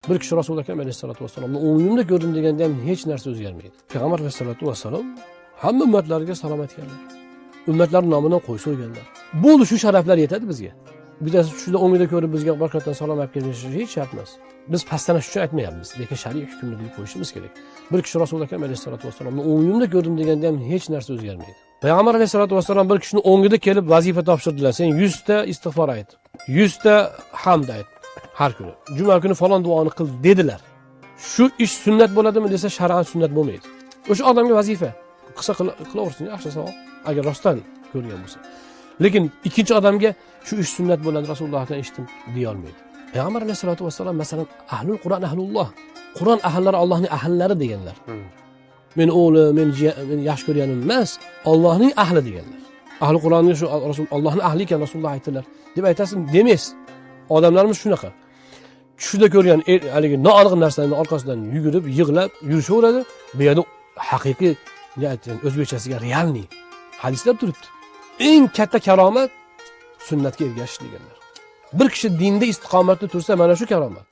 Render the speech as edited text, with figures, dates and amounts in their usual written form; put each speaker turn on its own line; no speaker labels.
Bir kishi Rasul akam alayhissalatu vassalomni o'ngimda ko'rdim deganda ham hech narsa o'zgarmaydi. Payg'ambar alayhissalatu vassalom hamma ummatlarga salom aytganlar. Ummatlar nomidan qo'y so'yganlar. Bo'ldi, shu sharaflar yetadi bizga. Bittasi shunda o'ngida ko'rib bizga barkatdan salom aytib kelishi hech shart emas. Biz pastanash uchun aytmayapmiz, lekin shariy hukmni bilib qo'yishimiz kerak. Bir kishi Rasul akam alayhissalatu vassalomni o'ngimda ko'rdim deganda ham hech narsa o'zgarmaydi. Payg'ambar alayhissalatu vassalom bir kishini o'ngida kelib vazifa topshirdilar. Sen 100 ta istig'for ayt, 100 ta hamd ayt har kuni. Juma kuni falon duoni qil dedilar. Shu ish sunnat bo'ladimi desa, shar'an sunnat bo'lmaydi. O'sha odamga vazifa qilsa qilaversin, yaxshi savob, agar rostdan ko'rgan bo'lsa. Lekin ikkinchi odamga shu ish sunnat bo'ladi, Rasulullohdan eshitdim deya olmaydi. Payg'ambar alayhissalatu vassalom masalan ahlul Qur'on ahlulloh, Qur'on ahllari Allohning ahllari deganlar. Men o'g'lim, men yaxshi ko'rganim emas, Allohning ahli deganlar. Ahli Qur'onni shu Rasul Allohning ahli ekan Rasululloh aytdilar deb aytasiz, demaysiz. Odamlarimiz shunaqa. Tushida ko'rgan haligi noaniq narsalarni orqasidan yugurib, yig'lab yurishaveradi. Bu yerda haqiqiy, o'zbekchasiga realniy hadislar turibdi. Eng katta karomat sunnatga ergashish deganlar. Bir kishi dinda istiqomatda tursa, mana shu karomat.